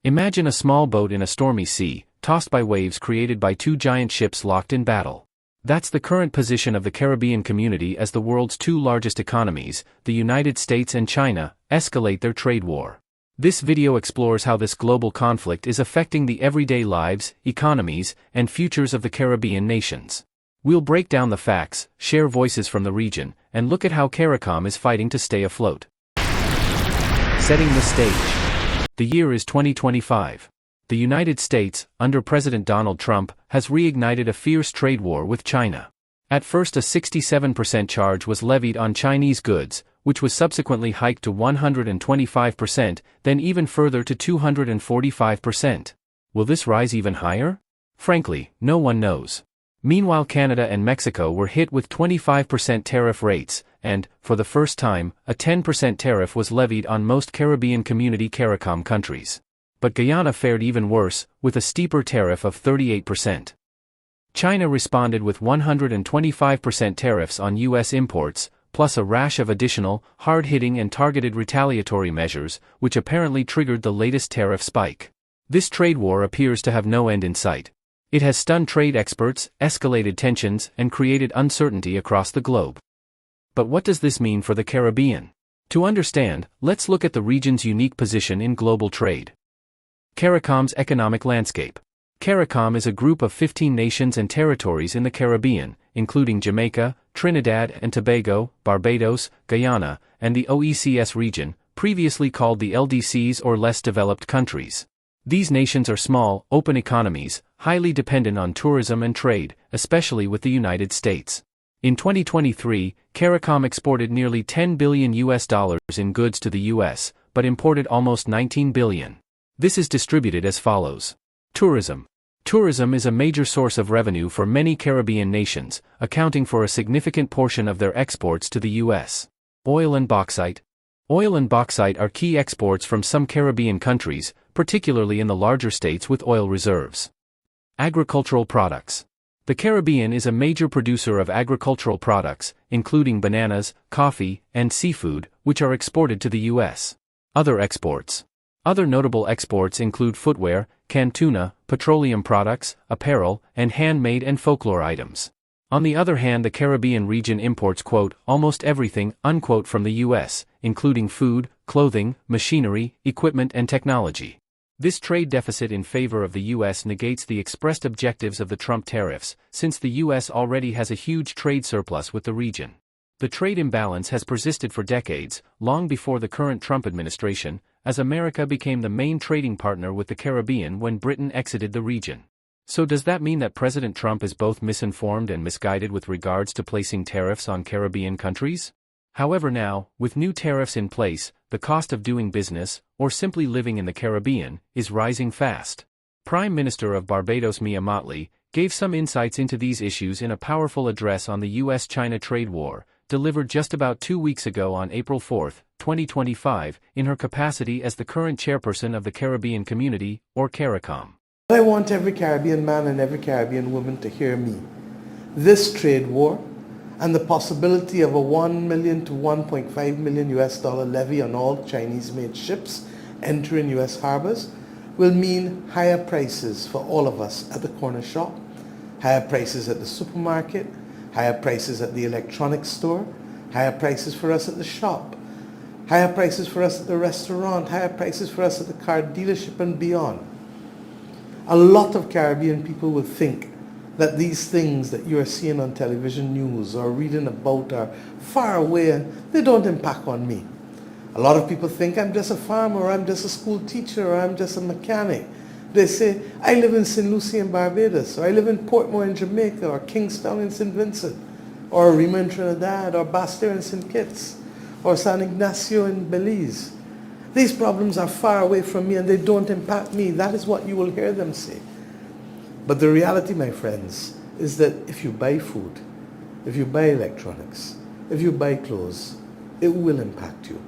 Imagine a small boat in a stormy sea, tossed by waves created by two giant ships locked in battle. That's the current position of the Caribbean community as the world's two largest economies, the United States and China, escalate their trade war. This video explores how this global conflict is affecting the everyday lives, economies, and futures of the Caribbean nations. We'll break down the facts, share voices from the region, and look at how CARICOM is fighting to stay afloat. Setting the stage. The year is 2025. The United States, under President Donald Trump, has reignited a fierce trade war with China. At first, a 67% charge was levied on Chinese goods, which was subsequently hiked to 125%, then even further to 245%. Will this rise even higher? Frankly, no one knows. Meanwhile, Canada and Mexico were hit with 25% tariff rates, and, for the first time, a 10% tariff was levied on most Caribbean Community CARICOM countries. But Guyana fared even worse, with a steeper tariff of 38%. China responded with 125% tariffs on U.S. imports, plus a rash of additional, hard-hitting and targeted retaliatory measures, which apparently triggered the latest tariff spike. This trade war appears to have no end in sight. It has stunned trade experts, escalated tensions, and created uncertainty across the globe. But what does this mean for the Caribbean? To understand, let's look at the region's unique position in global trade. CARICOM's economic landscape. CARICOM is a group of 15 nations and territories in the Caribbean, including Jamaica, Trinidad and Tobago, Barbados, Guyana, and the OECS region, previously called the LDCs or less developed countries. These nations are small, open economies, highly dependent on tourism and trade, especially with the United States. In 2023, CARICOM exported nearly $10 billion in goods to the U.S., but imported almost $19 billion. This is distributed as follows. Tourism. Tourism is a major source of revenue for many Caribbean nations, accounting for a significant portion of their exports to the U.S. Oil and bauxite. Oil and bauxite are key exports from some Caribbean countries, particularly in the larger states with oil reserves. Agricultural products. The Caribbean is a major producer of agricultural products, including bananas, coffee, and seafood, which are exported to the U.S. Other exports. Other notable exports include footwear, canned tuna, petroleum products, apparel, and handmade and folklore items. On the other hand, the Caribbean region imports, quote, almost everything, unquote, from the U.S., including food, clothing, machinery, equipment and technology. This trade deficit in favor of the U.S. negates the expressed objectives of the Trump tariffs, since the U.S. already has a huge trade surplus with the region. The trade imbalance has persisted for decades, long before the current Trump administration, as America became the main trading partner with the Caribbean when Britain exited the region. So does that mean that President Trump is both misinformed and misguided with regards to placing tariffs on Caribbean countries? However, now, with new tariffs in place, the cost of doing business, or simply living in the Caribbean, is rising fast. Prime Minister of Barbados Mia Mottley gave some insights into these issues in a powerful address on the U.S.-China trade war, delivered just about 2 weeks ago on April 4, 2025, in her capacity as the current chairperson of the Caribbean Community, or CARICOM. I want every Caribbean man and every Caribbean woman to hear me. This trade war and the possibility of a $1 million to $1.5 million levy on all Chinese-made ships entering U.S. harbors will mean higher prices for all of us at the corner shop, higher prices at the supermarket, higher prices at the electronics store, higher prices for us at the shop, higher prices for us at the restaurant, higher prices for us at the car dealership and beyond. A lot of Caribbean people will think that these things that you are seeing on television news or reading about are far away and they don't impact on me. A lot of people think I'm just a farmer, or I'm just a school teacher, or I'm just a mechanic. They say, I live in St. Lucie in Barbados, or I live in Portmore in Jamaica, or Kingstown in St. Vincent, or Rima in Trinidad, or Basse-Terre in St. Kitts, or San Ignacio in Belize. These problems are far away from me and they don't impact me. That is what you will hear them say. But the reality, my friends, is that if you buy food, if you buy electronics, if you buy clothes, it will impact you.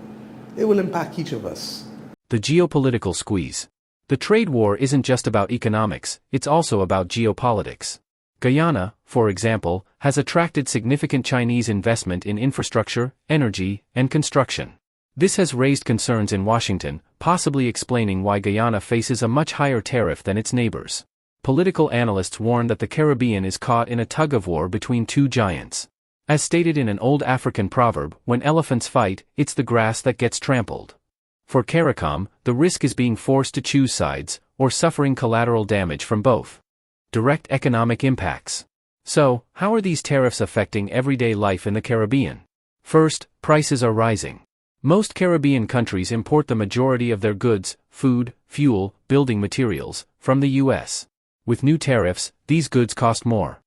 It will impact each of us. The geopolitical squeeze. The trade war isn't just about economics, it's also about geopolitics. Guyana, for example, has attracted significant Chinese investment in infrastructure, energy, and construction. This has raised concerns in Washington, possibly explaining why Guyana faces a much higher tariff than its neighbors. Political analysts warn that the Caribbean is caught in a tug-of-war between two giants. As stated in an old African proverb, when elephants fight, it's the grass that gets trampled. For CARICOM, the risk is being forced to choose sides, or suffering collateral damage from both. Direct economic impacts. So, how are these tariffs affecting everyday life in the Caribbean? First, prices are rising. Most Caribbean countries import the majority of their goods, food, fuel, building materials, from the U.S. With new tariffs, these goods cost more.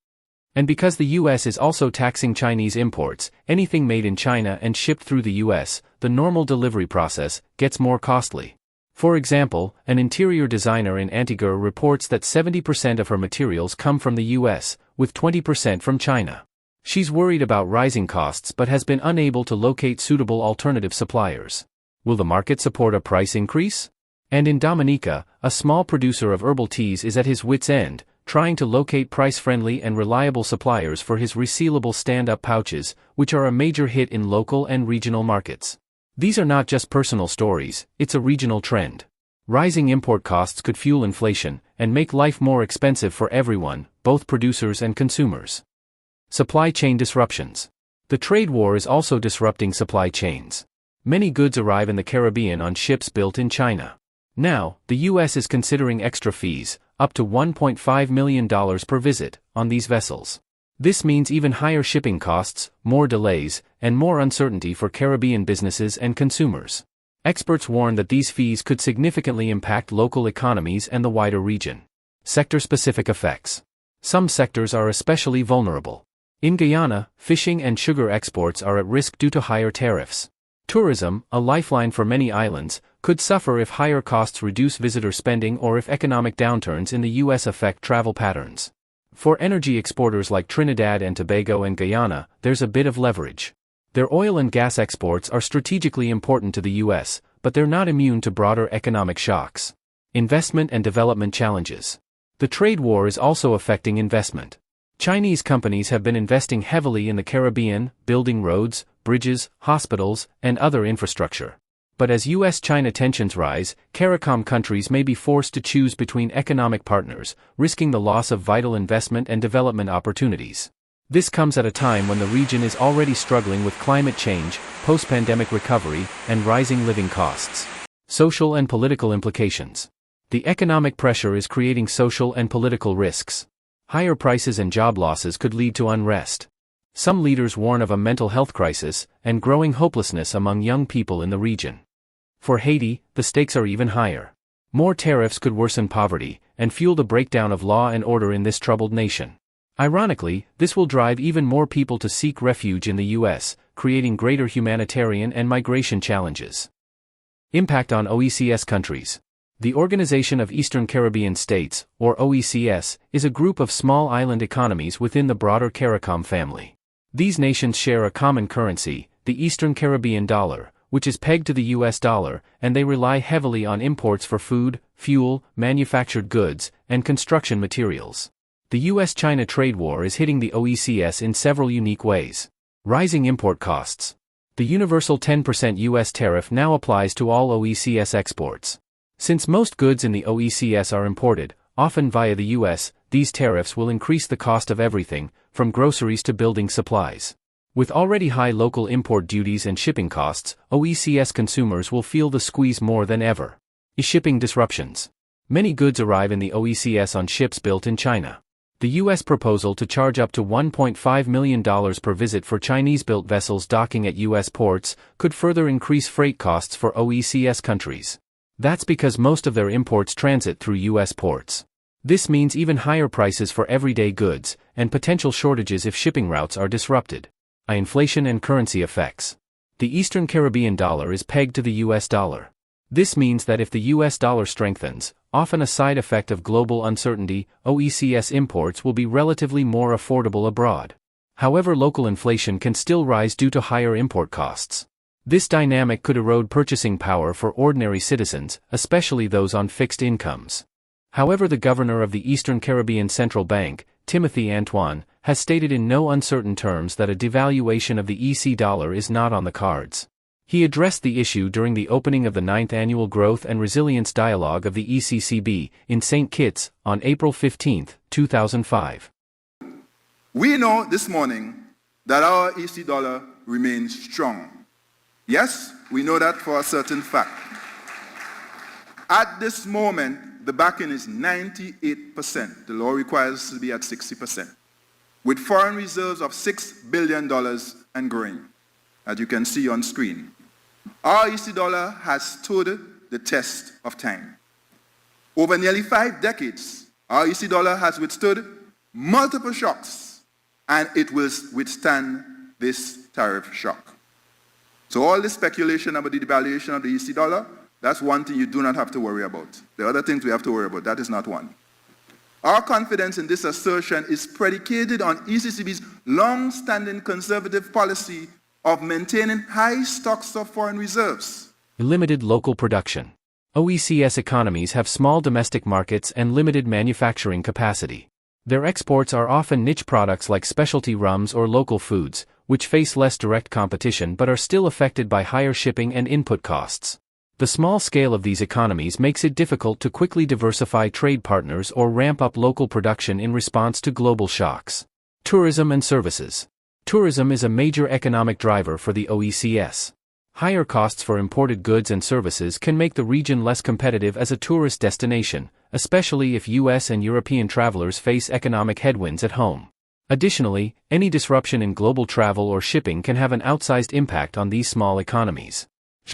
And because the U.S. is also taxing Chinese imports, anything made in China and shipped through the U.S., the normal delivery process gets more costly. For example, an interior designer in Antigua reports that 70% of her materials come from the U.S., with 20% from China. She's worried about rising costs but has been unable to locate suitable alternative suppliers. Will the market support a price increase? And in Dominica, a small producer of herbal teas is at his wit's end, trying to locate price-friendly and reliable suppliers for his resealable stand-up pouches, which are a major hit in local and regional markets. These are not just personal stories, it's a regional trend. Rising import costs could fuel inflation and make life more expensive for everyone, both producers and consumers. Supply chain disruptions. The trade war is also disrupting supply chains. Many goods arrive in the Caribbean on ships built in China. Now, the U.S. is considering extra fees, up to $1.5 million per visit, on these vessels. This means even higher shipping costs, more delays, and more uncertainty for Caribbean businesses and consumers. Experts warn that these fees could significantly impact local economies and the wider region. Sector-specific effects. Some sectors are especially vulnerable. In Guyana, fishing and sugar exports are at risk due to higher tariffs. Tourism, a lifeline for many islands, could suffer if higher costs reduce visitor spending or if economic downturns in the U.S. affect travel patterns. For energy exporters like Trinidad and Tobago and Guyana, there's a bit of leverage. Their oil and gas exports are strategically important to the U.S., but they're not immune to broader economic shocks. Investment and development challenges. The trade war is also affecting investment. Chinese companies have been investing heavily in the Caribbean, building roads, bridges, hospitals, and other infrastructure. But as U.S.-China tensions rise, CARICOM countries may be forced to choose between economic partners, risking the loss of vital investment and development opportunities. This comes at a time when the region is already struggling with climate change, post-pandemic recovery, and rising living costs. Social and political implications. The economic pressure is creating social and political risks. Higher prices and job losses could lead to unrest. Some leaders warn of a mental health crisis and growing hopelessness among young people in the region. For Haiti, the stakes are even higher. More tariffs could worsen poverty and fuel the breakdown of law and order in this troubled nation. Ironically, this will drive even more people to seek refuge in the U.S., creating greater humanitarian and migration challenges. Impact on OECS countries. The Organization of Eastern Caribbean States, or OECS, is a group of small island economies within the broader CARICOM family. These nations share a common currency, the Eastern Caribbean dollar, which is pegged to the US dollar, and they rely heavily on imports for food, fuel, manufactured goods, and construction materials. The US-China trade war is hitting the OECS in several unique ways. Rising import costs. The universal 10% US tariff now applies to all OECS exports. Since most goods in the OECS are imported, often via the US, these tariffs will increase the cost of everything, from groceries to building supplies. With already high local import duties and shipping costs, OECS consumers will feel the squeeze more than ever. Shipping disruptions. Many goods arrive in the OECS on ships built in China. The U.S. proposal to charge up to $1.5 million per visit for Chinese-built vessels docking at U.S. ports could further increase freight costs for OECS countries. That's because most of their imports transit through U.S. ports. This means even higher prices for everyday goods, and potential shortages if shipping routes are disrupted. Inflation and currency effects. The Eastern Caribbean dollar is pegged to the U.S. dollar. This means that if the U.S. dollar strengthens, often a side effect of global uncertainty, OECS imports will be relatively more affordable abroad. However, local inflation can still rise due to higher import costs. This dynamic could erode purchasing power for ordinary citizens, especially those on fixed incomes. However, the governor of the Eastern Caribbean Central Bank, Timothy Antoine, has stated in no uncertain terms that a devaluation of the EC dollar is not on the cards. He addressed the issue during the opening of the 9th Annual Growth and Resilience Dialogue of the ECCB in St. Kitts on April 15, 2005. We know this morning that our EC dollar remains strong. Yes, we know that for a certain fact. At this moment, the backing is 98%. The law requires us to be at 60%, with foreign reserves of $6 billion and growing, as you can see on screen. Our EC dollar has stood the test of time. Over nearly 5 decades, our EC dollar has withstood multiple shocks, and it will withstand this tariff shock. So all this speculation about the devaluation of the EC dollar, that's one thing you do not have to worry about. The other things we have to worry about, that is not one. Our confidence in this assertion is predicated on ECCB's long-standing conservative policy of maintaining high stocks of foreign reserves. Limited local production. OECS economies have small domestic markets and limited manufacturing capacity. Their exports are often niche products like specialty rums or local foods, which face less direct competition but are still affected by higher shipping and input costs. The small scale of these economies makes it difficult to quickly diversify trade partners or ramp up local production in response to global shocks. Tourism and services. Tourism is a major economic driver for the OECS. Higher costs for imported goods and services can make the region less competitive as a tourist destination, especially if US and European travelers face economic headwinds at home. Additionally, any disruption in global travel or shipping can have an outsized impact on these small economies.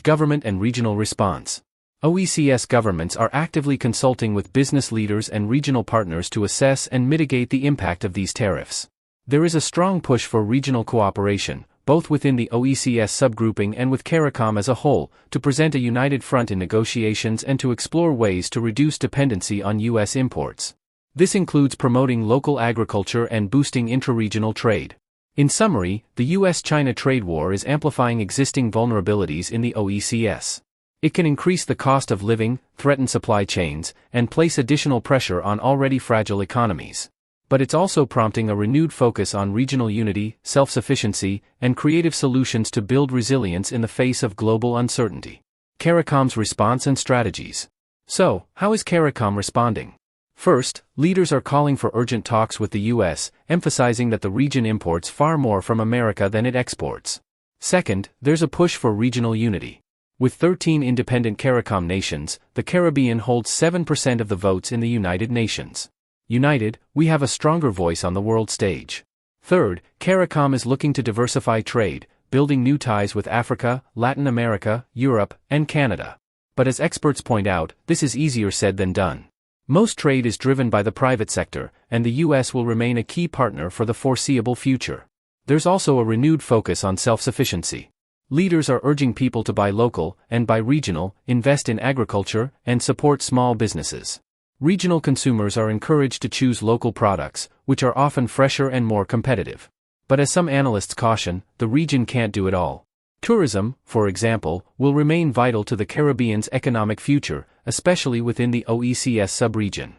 Government and regional response. OECS governments are actively consulting with business leaders and regional partners to assess and mitigate the impact of these tariffs. There is a strong push for regional cooperation, both within the OECS subgrouping and with CARICOM as a whole, to present a united front in negotiations and to explore ways to reduce dependency on U.S. imports. This includes promoting local agriculture and boosting intra-regional trade. In summary, the U.S.-China trade war is amplifying existing vulnerabilities in the OECS. It can increase the cost of living, threaten supply chains, and place additional pressure on already fragile economies. But it's also prompting a renewed focus on regional unity, self-sufficiency, and creative solutions to build resilience in the face of global uncertainty. CARICOM's response and strategies. So, how is CARICOM responding? First, leaders are calling for urgent talks with the U.S., emphasizing that the region imports far more from America than it exports. Second, there's a push for regional unity. With 13 independent CARICOM nations, the Caribbean holds 7% of the votes in the United Nations. United, we have a stronger voice on the world stage. Third, CARICOM is looking to diversify trade, building new ties with Africa, Latin America, Europe, and Canada. But as experts point out, this is easier said than done. Most trade is driven by the private sector, and the U.S. will remain a key partner for the foreseeable future. There's also a renewed focus on self-sufficiency. Leaders are urging people to buy local, and buy regional, invest in agriculture, and support small businesses. Regional consumers are encouraged to choose local products, which are often fresher and more competitive. But as some analysts caution, the region can't do it all. Tourism, for example, will remain vital to the Caribbean's economic future, especially within the OECS subregion.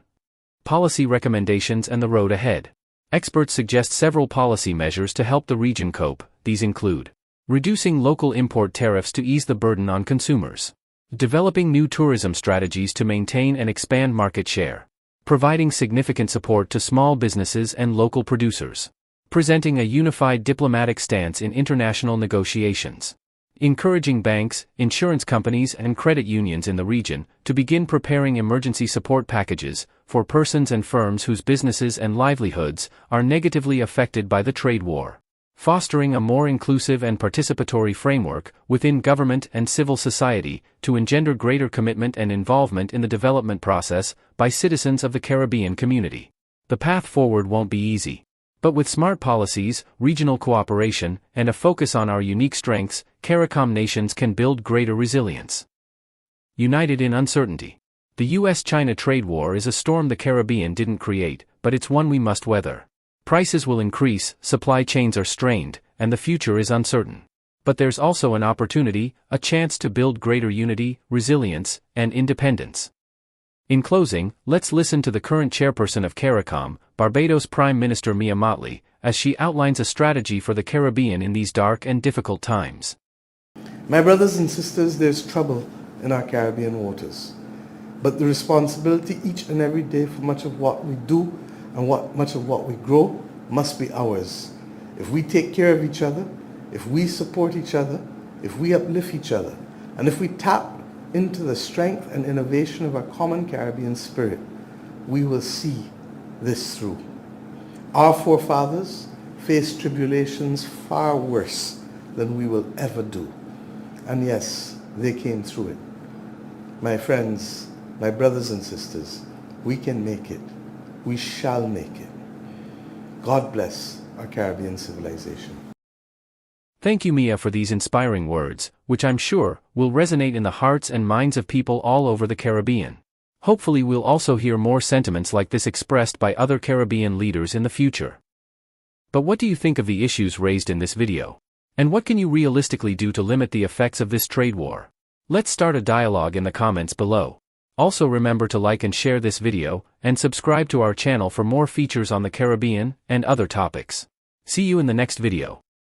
Policy recommendations and the road ahead. Experts suggest several policy measures to help the region cope. These include reducing local import tariffs to ease the burden on consumers, developing new tourism strategies to maintain and expand market share, providing significant support to small businesses and local producers, presenting a unified diplomatic stance in international negotiations, encouraging banks, insurance companies, and credit unions in the region to begin preparing emergency support packages for persons and firms whose businesses and livelihoods are negatively affected by the trade war. Fostering a more inclusive and participatory framework within government and civil society to engender greater commitment and involvement in the development process by citizens of the Caribbean community. The path forward won't be easy. But with smart policies, regional cooperation, and a focus on our unique strengths, CARICOM nations can build greater resilience. United in uncertainty. The U.S.-China trade war is a storm the Caribbean didn't create, but it's one we must weather. Prices will increase, supply chains are strained, and the future is uncertain. But there's also an opportunity, a chance to build greater unity, resilience, and independence. In closing, let's listen to the current chairperson of CARICOM, Barbados Prime Minister Mia Mottley, as she outlines a strategy for the Caribbean in these dark and difficult times. My brothers and sisters, there's trouble in our Caribbean waters. But the responsibility each and every day for much of what we do and much of what we grow must be ours. If we take care of each other, if we support each other, if we uplift each other, and if we tap into the strength and innovation of our common Caribbean spirit, we will see this through. Our forefathers faced tribulations far worse than we will ever do. And yes, they came through it. My friends, my brothers and sisters, we can make it. We shall make it. God bless our Caribbean civilization. Thank you, Mia, for these inspiring words, which I'm sure will resonate in the hearts and minds of people all over the Caribbean. Hopefully we'll also hear more sentiments like this expressed by other Caribbean leaders in the future. But what do you think of the issues raised in this video? And what can you realistically do to limit the effects of this trade war? Let's start a dialogue in the comments below. Also remember to like and share this video, and subscribe to our channel for more features on the Caribbean and other topics. See you in the next video.